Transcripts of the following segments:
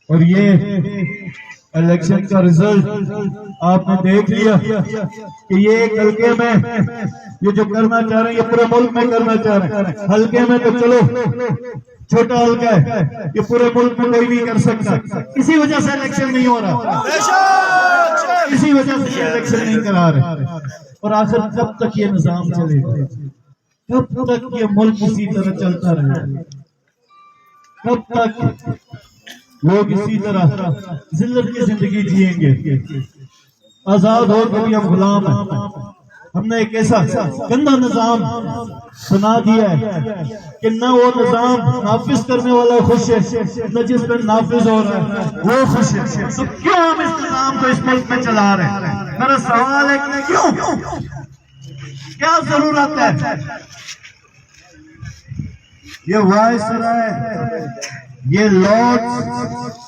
और ये इलेक्शन का रिजल्ट आपने देख लिया कि ये एक हल्के में ये जो करना चाह रहे हैं, ये पूरे मुल्क में करना चाह रहे हैं। हल्के में तो चलो छोटा हल्का है, ये पूरे मुल्क में कोई नहीं कर सकता। इसी वजह से इलेक्शन नहीं हो रहा, इसी वजह से ये इलेक्शन नहीं करा रहे। और आखिर कब तक ये निजाम चलेगा, कब तक ये मुल्क इसी तरह चलता रहेगा, कब तक लोग इसी तरह जिल्लत की जिंदगी जिएंगे। आजाद हो कभी हम गुलाम हैं। हमने एक ऐसा गंदा निजाम बना दिया है कि न वो निजाम नाफिज करने वाला खुश है, न जिस पर नाफिज हो रहा है वो खुश है। तो क्यों हम इस निजाम को इस मुल्क में चला रहे हैं? मेरा सवाल है कि क्यों, क्या जरूरत है? ये वायसराय, ये लॉर्ड्स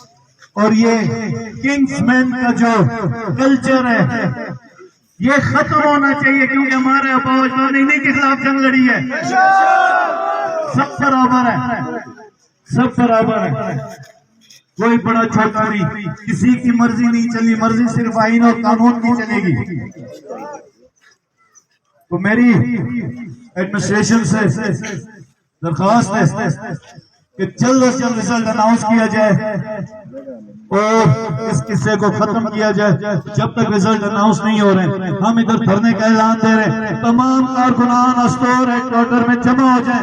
और ये किंग्समैन का जो कल्चर है ये खत्म होना चाहिए, क्योंकि हमारे अपोजिशन इन्हीं के खिलाफ जंग लड़ी है। सब बराबर है, सब बराबर है, कोई बड़ा छोटा नहीं, किसी की मर्जी नहीं चली, मर्जी सिर्फ आईन और कानून की चलेगी। तो मेरी एडमिनिस्ट्रेशन से दरखास्त है कि जल्द से जल्द रिजल्ट अनाउंस किया जाए और इस किस्से को खत्म किया जाए। जब तक रिजल्ट अनाउंस नहीं हो रहे हम इधर धरने का ऐलान दे रहे हैं। तमाम कारकुनान स्टोर हेडक्वार्टर में जमा हो जाए,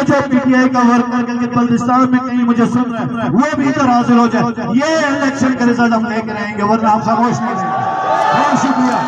जो पीटीआई का वर्कर करके बल्दिस्तान में कहीं मुझे सुन रहे हैं वो भी इधर हाजिर हो जाए। ये इलेक्शन का रिजल्ट हम लेकर आएंगे, वरना हम खामोश नहीं रहेंगे। बहुत शुक्रिया।